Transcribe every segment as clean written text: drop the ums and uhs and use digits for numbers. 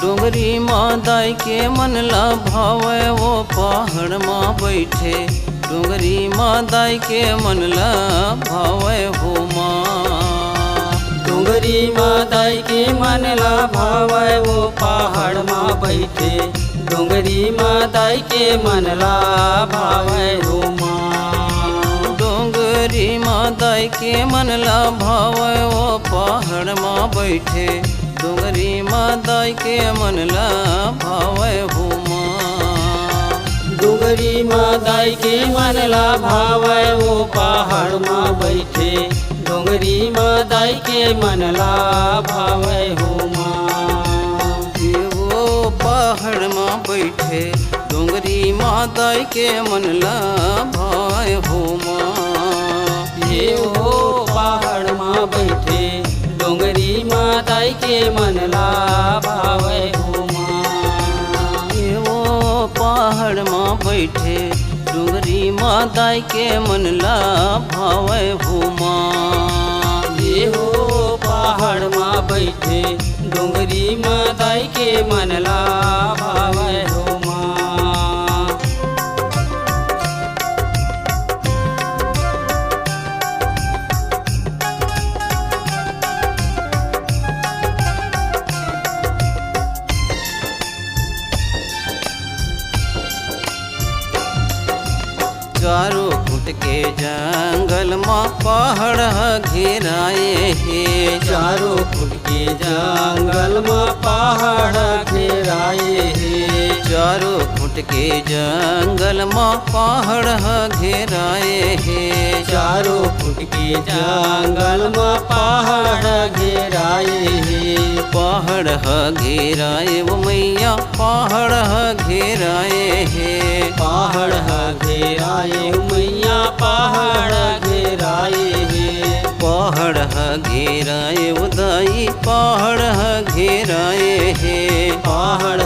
डोंगरी मादाई के मन ला भावे वो पहाड़ माँ बैठे। डोंगरी मादाई के मन ला भावे हो माँ। डोंगरी मादाई के मन ला भावे वो पहाड़ माँ बैठे। डोंगरी मादाई के मन ला भावे हो माँ। डोंगरी मादाई के मन ला भावे वो पहाड़ माँ बैठे। डोंगरी मादाई के मन ला भावे हो माँ। डोंगरी मादाई के मन ला भावे वो पहाड़ माँ बैठे। डोंगरी मादाई के मन ला भावे हो माँ। वो पहाड़ माँ बैठे। डोंगरी मादाई के मन ला भावे हो माँ। ये वो पहाड़ माँ बैठे। डोंगरी मादाई के मन ला भावे हो माँ। ये वो पहाड़ माँ बैठे। डोंगरी मादाई के मन ला भावे हो माँ। ये हो पहाड़ माँ बैठे। डोंगरी मादाई के मन ला भावे हो माँ। चारों फुट के जंगल माँ पहाड़ घेराए है। चारों फुट के जंगल माँ पहाड़ घेराए है। चारों फुट के जंगल माँ पहाड़ घेराए है। चारों फुट के जंगल माँ पहाड़ घेराए है। पहाड़ घेराए वो मैया पहाड़ घेराए है। पहाड़ घेराए मैया पहाड़ घेराए है। पहाड़ घेराए उदाई पहाड़ घेराए है। पहाड़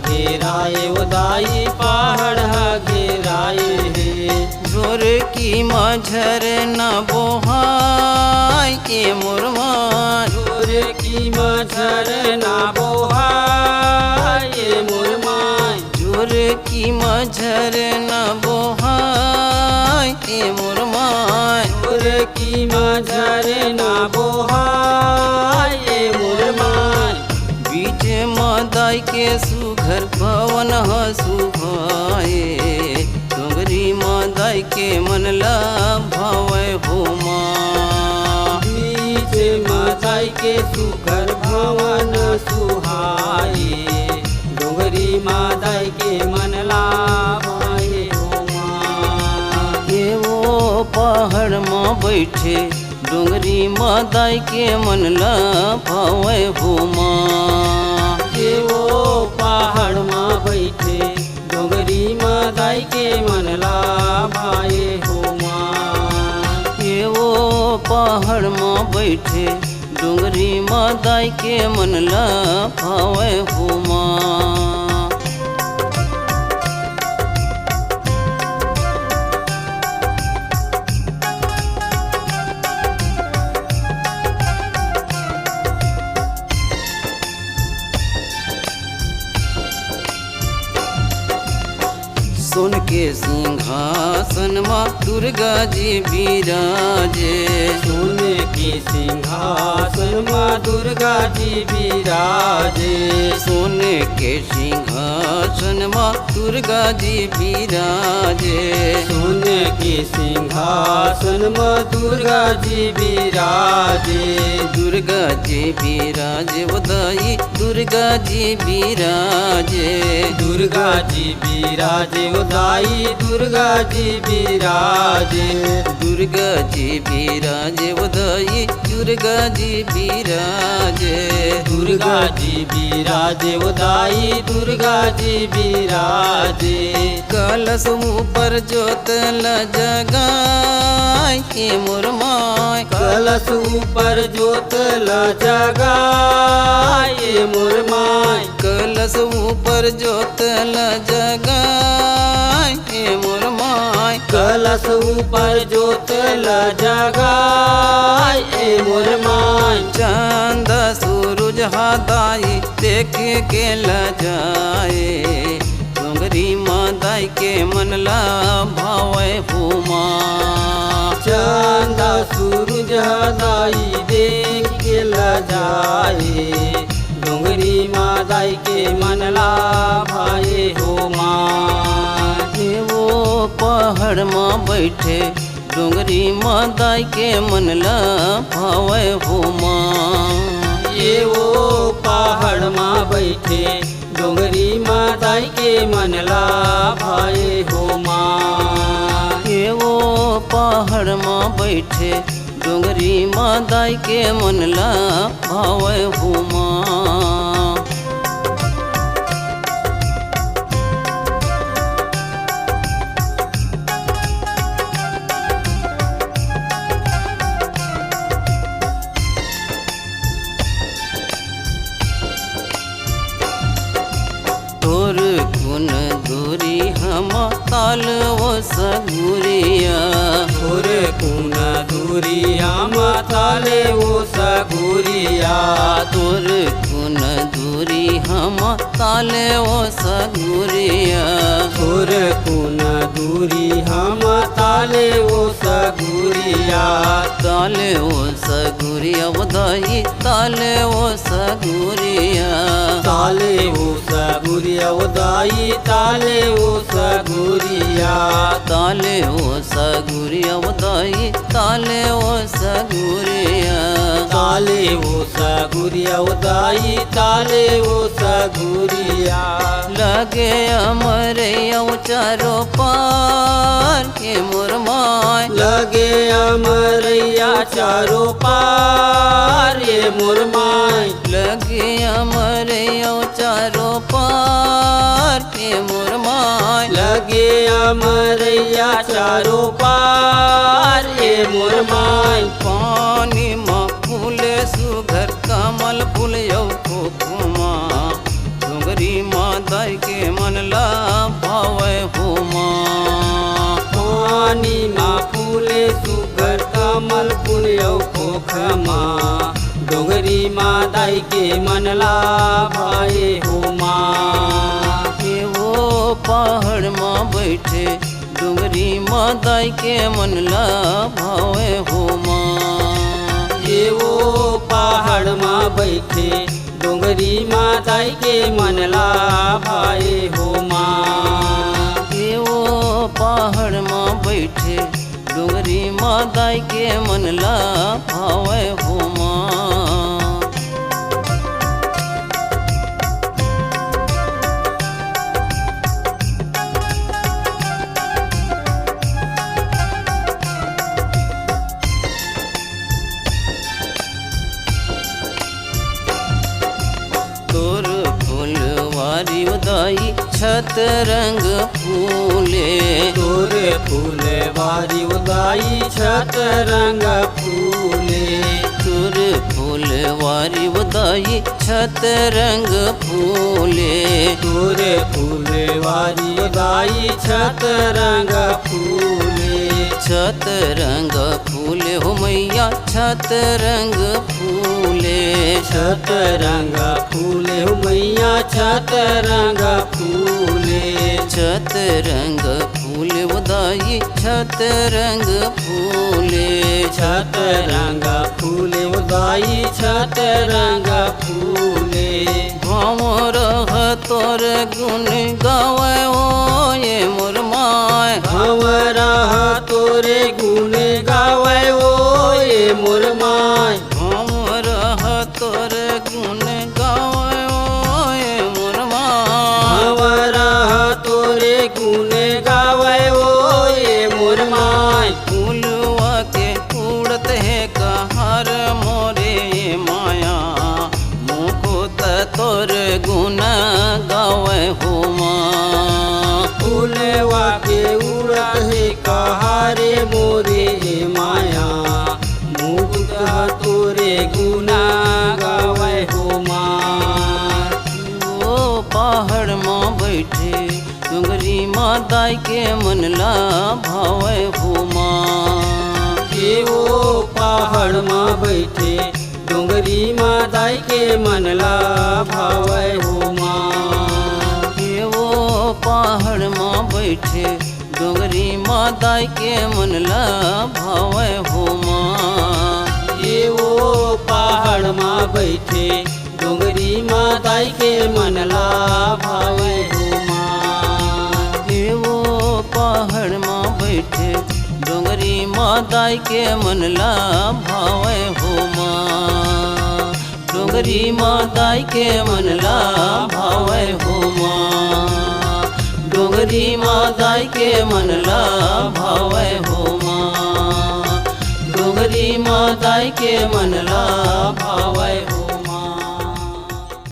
घेराए उदाई पहाड़ घेराए है। जोर की माझर न बोहाय के मुरमा। जोर की माझर ना बोहाय मुरमाय। जोर की माझर न बोहाय के मुरमाय। जोर की माझर ना बोहाय मुरमाय। बीच मादाई के सुघर भवन सुभाए। डोंगरी मादाई के मन ला भावे हो माँ। बीच मादाई के सुघर भवन सुहाए। डोंगरी मादाई के मन ला भावे हो माँ। ये वो पहाड़ माँ बैठे। डोंगरी मादाई के मन ला भावे हो माँ। ये वो पहाड़ माँ बैठे। डोंगरी मादाई के मन ला भाए हो माँ। ये वो पहाड़ माँ बैठे। डोंगरी मादाई के मन ला भावे हो माँ। सोन के सिंहासन माँ दुर्गा जी विराजे। सोने के सिंहासन माँ दुर्गा जी विराजे। सोने के सिंहासन माँ दुर्गा जी विराजे। सोने के सिंहासन माँ दुर्गा जी विराजे। दुर्गा जी विराजे उदाई दुर्गा जी विराजे। दुर्गा जी विराजे उदाई दुर्गा जी विराजे। दुर्गा जी विराजे उदाई दुर्गा जी विराजे। दुर्गा जी विराजे उदाई दुर्गा जी विराजे। कलश ऊपर जोत ल जगाय के मुरमाय। कलश ऊपर जोत ल जगाए मुरमाय। कलश ऊपर जोत ल जगाय के मुरमाय। कलश ऊपर जोत ल जगाए मुरमाय। चांद सूरज सूरज दाई देख के लजाए डोंगरी मादाई के मनला भावे हुमा चंदा सूरज दाई देख के लजाए डोंगरी मादाई के मनला भाए हो माँ। वो पहाड़ माँ बैठे डोंगरी मादाई के मनला भावे हुमा ये वो पहाड़ माँ बैठे डोंगरी मादाई के मनला भाए हो माँ। ये वो पहाड़ माँ बैठे डोंगरी मादाई के मनला भावे हुमा तोर गुन दूरी हम ताल वो सगुरिया और कुन दूरिया माताले वो सगुरिया तोर गुन दूरी हम ताल वो सगुरिया और कुन दूरी हम ताले वो सगुरिया ताले वो सगुरिया बधाई ताले वो सगुरिया ताले वो सगुरिया उदाई ताले वो सगुरिया ताले वो सगुरिया बधाई ताले वो सगुरिया ताले वो सगुरिया उदाई ताले वो सगुरिया लगे अमरे चारो पार के मुरमाय लगे अमरैया चारों पार ये मुरमाई लगे अमरे चारो पार के मुरमाय लगे अमरैया चारों पार ये मुरमाई पानी माँ फूले सुघर कमल फूल यौ खुमा डोंगरी मादाई के मनला भावे हुमा पानी माँ फूले सुगर कमल पुण्यो खोखमा डोंगरी मादाई के मनला भाए हो माँ। के वो पहाड़ माँ बैठे डोंगरी मादाई के मनला भावे हुमा ये वो पहाड़ माँ बैठे डोंगरी मादाई के मनला भाए हो माँ। के वो पहाड़ माँ बैठे डोंगरी मादाई के मनला भावे हुमा तोर फूलवारी उदाई छत रंग फूले तोरे फूले वारी उदाई छत रंग फूले तोर फूलवारी उदाई छत रंग फूले तोरे फूले वारी उदाई छत रंग फूले छत रंग फूले हो मैया छत रंग फूले छत रंग फूले हो मैया छत रंग फूले छत रंग फूले उदाई छत रंग फूले छत रंग फूले उदाई छत रंग फूले भाव रह तोर गुण गावे ओ ये मुरमाय भंवरा तोरे गुण गावे ओ ये मुरमाय भाव रह तोर गुण गावे ओ ये मुरमाय भंवरा तोरे गुण गावे ओ ये मुरमाय फूलवा के उड़त है कहार मोरे माया मुकुत तोर गुण गावे हुमा फूलवा के उड़त है कहारे मोरे माया मुकुट तोरे गुना गावे हो माँ। वो पहाड़ माँ बैठे डोंगरी मादाई के मनला भावे हुमा के वो पहाड़ माँ बैठे डोंगरी माता दाई के मनला भावै हो माँ। ये वो पहाड़ माँ बैठे डोंगरी माँ दाई के मनला भावै हो माँ। ये वो पहाड़ माँ बैठे डोंगरी माँ दाई के मनला भावै हो माँ। ये वो पहाड़ माँ बैठे डोंगरी माँ दाई के मनला भावै हो माँ। डोंगरी माँ दाई के मनला भावै हो माँ। डोंगरी माँ दाई के मनला भावै हो माँ। डोंगरी माँ दाई के मनला भावै हो।